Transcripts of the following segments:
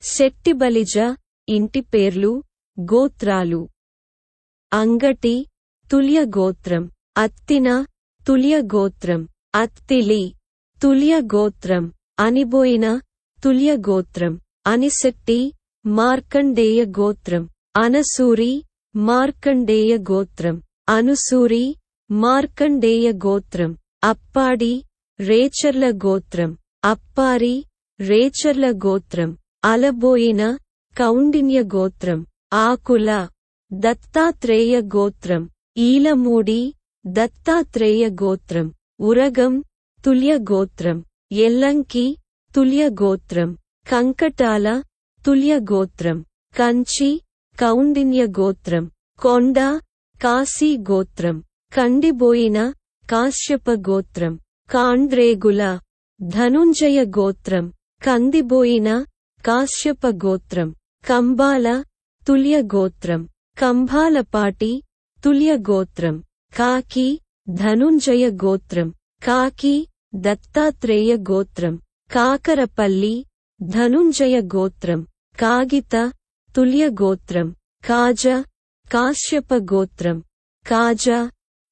శెట్టిబలిజ ఇంటి పేర్లు, గోత్రాలు. అంగటి తుల్య గోత్రం. అత్తిన తుల్య గోత్రం. అత్తిలి తుల్య గోత్రం. అనిబోయిన తుల్య గోత్రం. అనిశెట్టి మార్కండేయ గోత్రం. అనసూరి మార్కండేయ గోత్రం. అనుసూరి మార్కండేయ గోత్రం. అప్పాడి రేచర్ల గోత్రం. అప్పారి రేచర్ల గోత్రం. అలబోయిన కౌండిన్య గోత్రం. ఆకుల దత్తాత్రేయ గోత్రం. ఈలమూడి దత్తాత్రేయ గోత్రం. ఉరగం తుల్య గోత్రం. ఎల్లంకి తుల్య గోత్రం. కంకటాల తుల్య గోత్రం. కంచి కౌండిన్య గోత్రం. కొండ కాశీ గోత్రం. కండిబోయిన కాశ్యప గోత్రం. కాండ్రేగుల ధనుంజయ గోత్రం. కందిబోయిన కాశ్యప గోత్రం. కంబాల తుల్య గోత్రం. కంభాలపాటి తుల్య గోత్రం. కాకి ధనుంజయ గోత్రం. కాకి దత్తాత్రేయ గోత్రం. కాకరపల్లి ధనుంజయ గోత్రం. కాగిత తుల్య గోత్రం. కాజ కాశ్యప గోత్రం. కాజ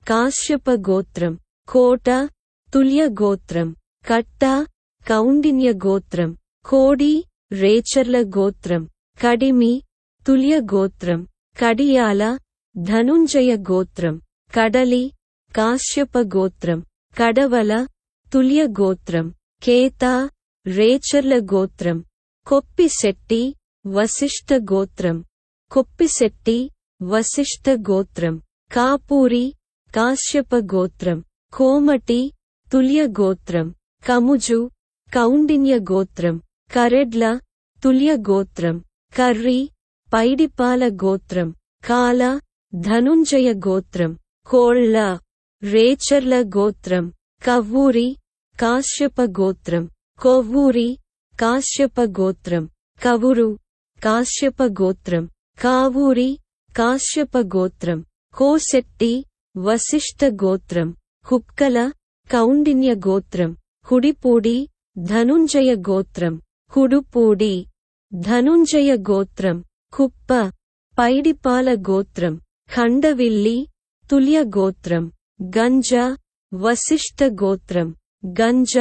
కాశ్యప గోత్రం. కోట తుల్య గోత్రం. కట్ట కౌండిన్య గోత్రం. కోడి రేచర్ల గోత్రం. కడిమి తుల్య గోత్రం. కడియాల ధనుంజయ గోత్రం. కడలి కాశ్యప గోత్రం. కడవల తుల్య గోత్రం. కేత రేచర్ల గోత్రం. కొప్పిశెట్టి వశిష్ఠ గోత్రం. కొప్పిశెట్టి వశిష్ఠ గోత్రం. కాపూరి కాశ్యప గోత్రం. కోమటి తుల్య గోత్రం. కముజు కౌండిన్య గోత్రం. కరెడ్ల తుల్య గోత్రం. కర్రి పైడిపాల గోత్రం. కాల ధనుంజయ గోత్రం. కోళ్ళ రేచర్ల గోత్రం. కవ్వూరి కాశ్యప గోత్రం. కొవ్వూరి కాశ్యప గోత్రం. కవురు కాశ్యప గోత్రం. కావూరి కాశ్యప గోత్రం. కోశెట్టి వశిష్ఠ గోత్రం. కుక్కల కౌండిన్య గోత్రం. కుడిపూడి ధనుంజయ గోత్రం. కుడుపూడి ధనుంజయ గోత్రం. కుప్ప పైడిపాల గోత్రం. ఖండవిల్లి తుల్య గోత్రం. గంజ వశిష్ఠ గోత్రం. గంజ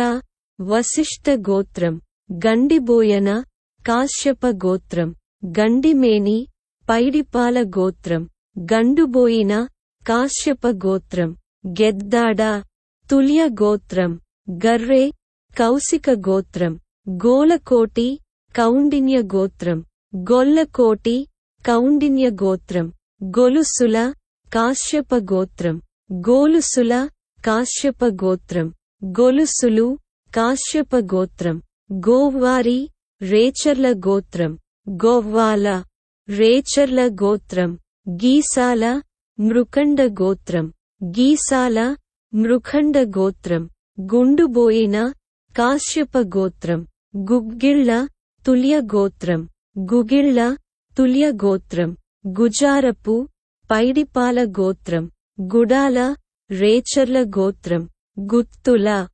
వశిష్ఠ గోత్రం. గండిబోయన కాశ్యప గోత్రం. గండిమేని పైడిపాల గోత్రం. గండుబోయిన కాశ్యప గోత్రం. గెద్దాడ తుల్య గోత్రం. గర్రె కౌశిక గోత్రం. గోలకోటి కౌండిన్య గోత్రం. గొల్లకోటి కౌండిన్య గోత్రం. గొలుసుల కాశ్యప గోత్రం. గోలుసుల కాశ్యప గోత్రం. గొలుసులు కాశ్యప గోత్రం. గోవ్వారి రేచర్ల గోత్రం. గోవ్వాల రేచర్ల గోత్రం. గీసాల మృకండ గోత్రం. గీసాల మృఖండ గోత్రం. గుండుబోయిన కాశ్యప గోత్రం. గుగ్గిళ్ళ తుల్య గోత్రం. గుగిళ్ళ తుల్య గోత్రం. గుజారపు పైడిపాల గోత్రం. గుడాల రేచర్ల గోత్రం. గుత్తుల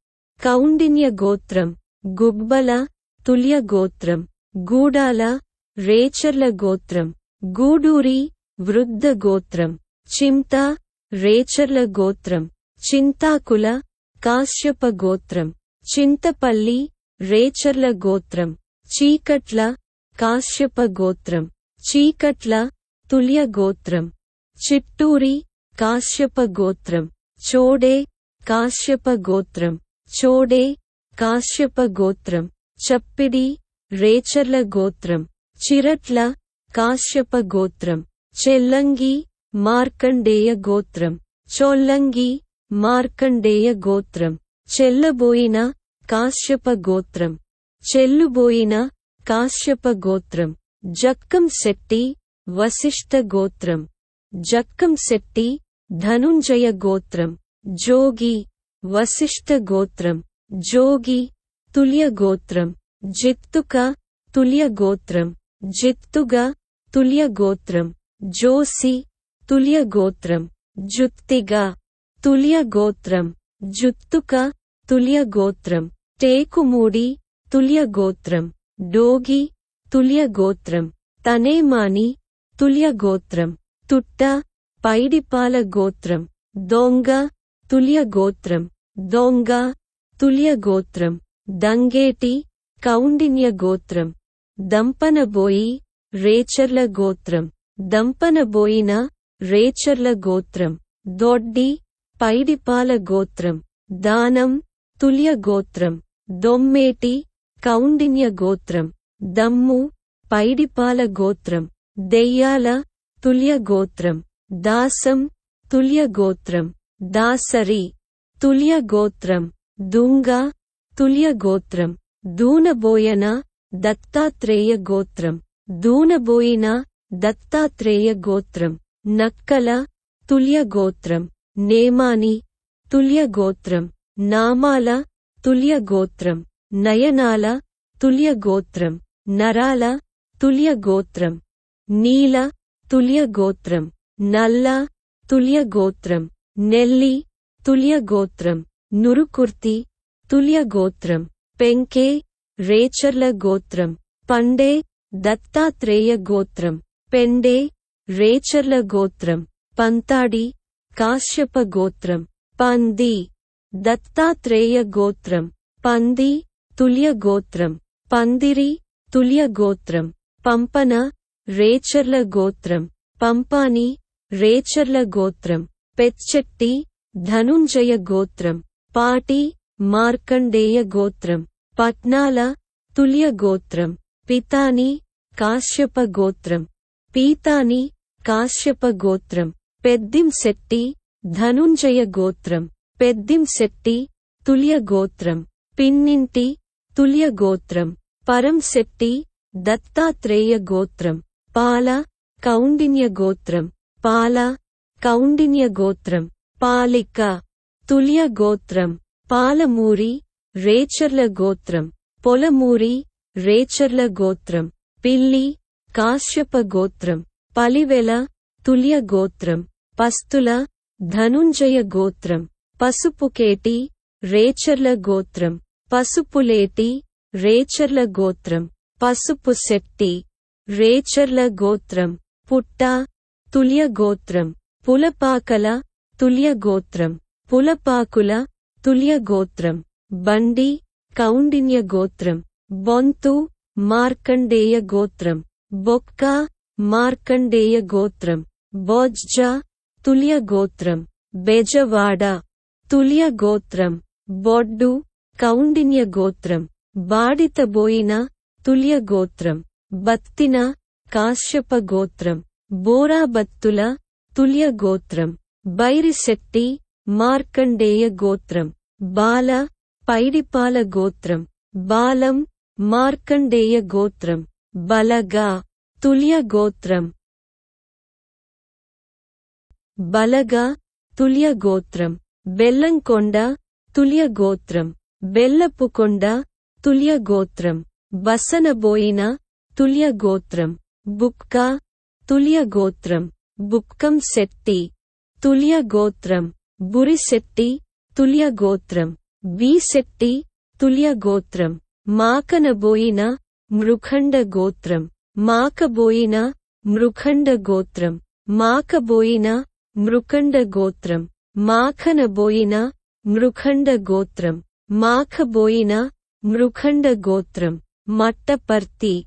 కౌండిన్య గోత్రం. గుబ్బల తుల్య గోత్రం. గూడాల రేచర్ల గోత్రం. గూడూరి వృద్ధ గోత్రం. చింత రేచర్ల గోత్రం. చింతాకుల కాశ్యప గోత్రం. చింతపల్లి రేచర్ల గోత్రం. చీకట్ల కాశ్యప గోత్రం. చీకట్ల తుల్య గోత్రం. చిట్టూరి కాశ్యప గోత్రం. చోడే కాశ్యప గోత్రం. చోడే కాశ్యప గోత్రం. చప్పిడి రేచర్ల గోత్రం. చిరట్ల కాశ్యప గోత్రం. చెల్లంగి మార్కండేయ గోత్రం. చొల్లంగి మార్కండేయ గోత్రం. చెల్లబోయిన కాశ్యప గోత్రం. చెల్లుబోయిన కాశ్యప గోత్రం. జక్కం శెట్టి వశిష్ఠ గోత్రం. జక్కం శెట్టి ధనుంజయ గోత్రం. జోగి వశిష్ఠ గోత్రం. జోగి తుల్య గోత్రం. జిత్తుక తుల్య గోత్రం. జిత్తుగ తుల్య గోత్రం. జోసి తుల్య గోత్రం. జుత్తిగ తుల్య గోత్రం. జుత్తుక తుల్య గోత్రం. టేకుమూడి తుల్య గోత్రం. డోగి తుల్య గోత్రం. తనేమాని తుల్య గోత్రం. తుట్ట పైడిపాల గోత్రం. దొంగ తుల్య గోత్రం. దొంగ తుల్య గోత్రం. దంగేటి కౌండిన్య గోత్రం. దంపనబోయి రేచర్ల గోత్రం. దంపనబోయిన రేచర్ల గోత్రం. దొడ్డి పైడిపాల గోత్రం. దానం తుల్య గోత్రం. దొమ్మేటి కౌండిన్య గోత్రం. దమ్ము పైడిపాల గోత్రం. దెయ్యాల తుల్య గోత్రం. దాసం తుల్య గోత్రం. దాసరి తుల్య గోత్రం. దుంగ తుల్య గోత్రం. దూనబోయన దత్తాత్రేయ గోత్రం. దూనబోయిన దత్తాత్రేయ గోత్రం. నక్కల తుల్య గోత్రం. నేమాని తుల్య గోత్రం. నామాల తుల్య గోత్రం. నయనాల తుల్య గోత్రం. నరాల తుల్య గోత్రం. నీల తుల్య గోత్రం. నల్ల తుల్య గోత్రం. నెల్లి తుల్య గోత్రం. నురుకుర్తి తుల్య గోత్రం. పెంకే రేచర్ల గోత్రం. పండే దత్తాత్రేయ గోత్రం. పెండే రేచర్ల గోత్రం. పంతాడి కాశ్యప గోత్రం. పంది దత్తాత్రేయ గోత్రం. పంది తుల్య గోత్రం. పందిరి తుల్య గోత్రం. పంపన రేచర్ల గోత్రం. పంపాని రేచర్ల గోత్రం. పెచ్చెట్టి ధనుంజయ గోత్రం. పాటి మార్కండేయ గోత్రం. పట్నాల తుల్య గోత్రం. పితాని కాశ్యప గోత్రం. పీతాని కాశ్యప గోత్రం. పెద్దింశెట్టి ధనుంజయ గోత్రం. పెద్దింశెట్టి తుల్య గోత్రం. పిన్నింటి తుల్య గోత్రం. పరంశెట్టి దత్తాత్రేయ గోత్రం. పాల కౌండిన్య గోత్రం. పాల కౌండిన్య గోత్రం. పాలిక తుల్య గోత్రం. పాలమూరి రేచర్ల గోత్రం. పొలమూరి రేచర్ల గోత్రం. పిల్లి కాశ్యప గోత్రం. పలివెల తుల్య గోత్రం. పస్తుల ధనుంజయ గోత్రం. పసుపుకేటి రేచర్ల గోత్రం. పసుపులేటి రేచర్ల గోత్రం. పసుపు శెట్టి రేచర్ల గోత్రం. పుట్ట తుల్య గోత్రం. పులపాకల తుల్య గోత్రం. పులపాకుల తుల్య గోత్రం. బండి కౌండిన్య గోత్రం. బొంతు మార్కండేయ గోత్రం. బొక్క మార్కండేయ గోత్రం. బొజ్జ తుల్య గోత్రం. బెజవాడ తుల్య గోత్రం. బొడ్డు కౌండిన్య గోత్రం. బాడితబోయిన తుల్య గోత్రం. బత్తిన కాశ్యప గోత్రం. బోరాబత్తుల తుల్య గోత్రం. బైరిశెట్టి మార్కండేయ గోత్రం. బాల పైడిపాల గోత్రం. బాలం మార్కండేయ గోత్రం. బలగా తుల్య గోత్రం. బలగా తుల్య గోత్రం. బెల్లంకొండ తుల్య గోత్రం. బెల్లపుకొండ తుల్య గోత్రం. బసనబోయిన తుల్య గోత్రం. బుక్క తుల్య గోత్రం. బుక్కం శెట్టి తుల్య గోత్రం. బురిశెట్టి తుల్య గోత్రం. బీశెట్టి తుల్య గోత్రం. మాకనబోయిన మృఖండ గోత్రం. మాకబోయిన మృఖండ గోత్రం. మాకబోయిన మృఖండ గోత్రం. మాఖనబోయిన మృఖండ గోత్రం. మాఖబోయిన మృఖండ గోత్రం. మట్టపర్తి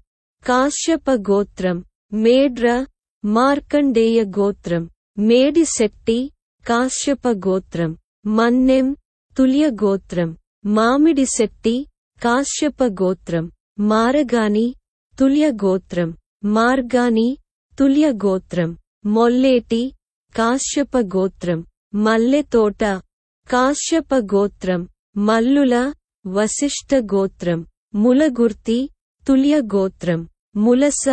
కాశ్యప గోత్రం. మేడ్ర మార్కండేయ గోత్రం. మేడిశెట్టి కాశ్యప గోత్రం. మన్నెం తుల్య గోత్రం. మామిడిశెట్టి కాశ్యప గోత్రం. మారగాని తుల్య గోత్రం. మార్గాని తుల్య గోత్రం. మొల్లేటి కాశ్యప గోత్రం. మల్లెతోట కాశ్యప గోత్రం. మల్లుల వశిష్ఠ గోత్రం. ములగుర్తి తుల్య గోత్రం. ములస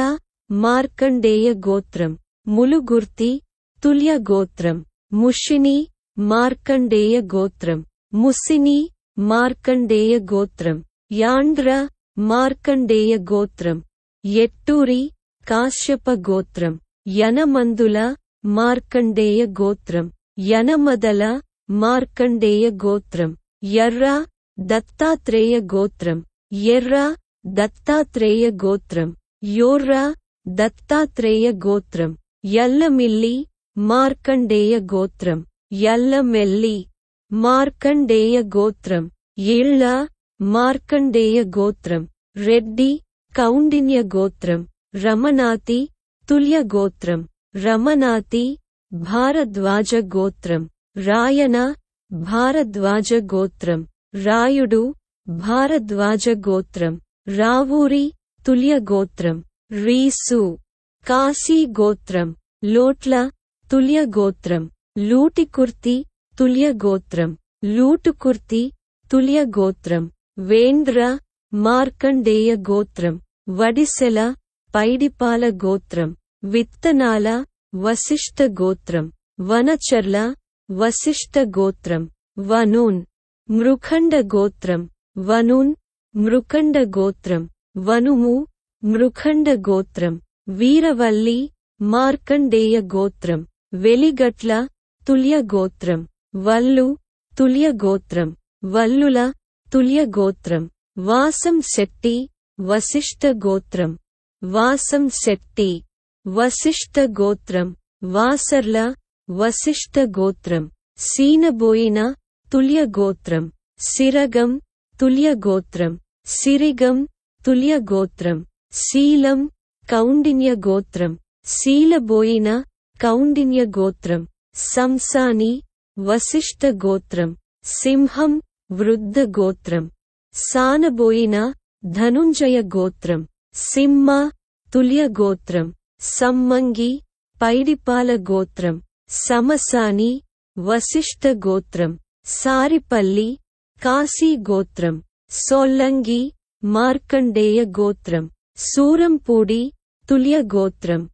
మార్కండేయ గోత్రం. ములుగుర్తి తుల్య గోత్రం. ముషిని మార్కండేయ గోత్రం. ముసిని మార్కండేయ గోత్రం. యాండ్ర మార్కండేయ గోత్రం. ఎట్టూరి కాశ్యప గోత్రం. యనమందుల మార్కండేయ గోత్రం. యనమదల మార్కండేయ గోత్రం. ఎర్ర దత్తాత్రేయ గోత్రం. ఎర్ర దత్తాత్రేయ గోత్రం. యోర్రా దత్తాత్రేయ గోత్రం. యల్లమిల్లి మార్కండేయ గోత్రం. యల్లమెల్లి మార్కండేయ గోత్రం. ఏళ్ళ మార్కండేయ గోత్రం. రెడ్డి కౌండిన్య గోత్రం. రమనాతి తుల్య గోత్రం. రమనాతి భారద్వాజ గోత్రం. రాయన భారద్వాజ గోత్రం. రాయుడు భారద్వాజ గోత్రం. రావూరి తుల్య గోత్రం. రీసు కాశీ గోత్రం. లోట్ల తుల్య గోత్రం. లూటికుర్తి తుల్య గోత్రం. లూటుకుర్తి తుల్య గోత్రం. వేంద్ర మార్కండేయ గోత్రం. వడిసెల పైడిపాల గోత్రం. విత్తనాల వశిష్ఠ గోత్రం. వనచర్ల వశిష్ఠ గోత్రం. వనూన్ మృఖండ గోత్రం. వనూన్ మృఖండ గోత్రం. వనుము మృఖండ గోత్రం. వీరవల్లి మార్కండేయ గోత్రం. వెలిగట్ల తుల్య గోత్రం. వల్లు తుల్య గోత్రం. వల్లుల తుల్య గోత్రం. వాసం శెట్టి వశిష్ఠ గోత్రం. వాసం శెట్టి వశిష్ఠ గోత్రం. వాసర్ల వశిష్ఠ గోత్రం. సీనబోయిన తుల్య గోత్రం. సిరగం తుల్య గోత్రం. సిరిగం తుల్య గోత్రం. శీలం కౌండిన్య గోత్రం. శీలబోయిన కౌండిన్య గోత్రం. సంసాని వశిష్ఠ గోత్రం. సింహం వృద్ధ గోత్రం. సానబోయిన ధనుంజయ గోత్రం. సింహ తుల్య గోత్రం. సమ్మంగి పైడిపాల గోత్రం. సమసాని వశిష్ఠ గోత్రం. సారిపల్లి కాశీ గోత్రం. సోల్లంగి మార్కండేయ గోత్రం. సూరంపూడి తుల్య గోత్రం.